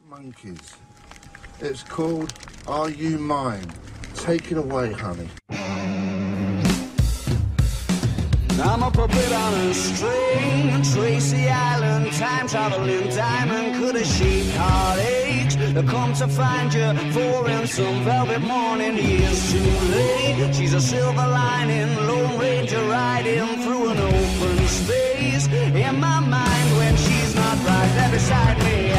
Monkeys. It's called Are You Mine? Take it away, honey. I'm a puppet on a string, Tracy Island, time traveling diamond. Could a sheep heartaches come to find you for in some velvet morning? Years too late. She's a silver lining, Lone Ranger riding through an open space. In my mind when she's not right there beside me.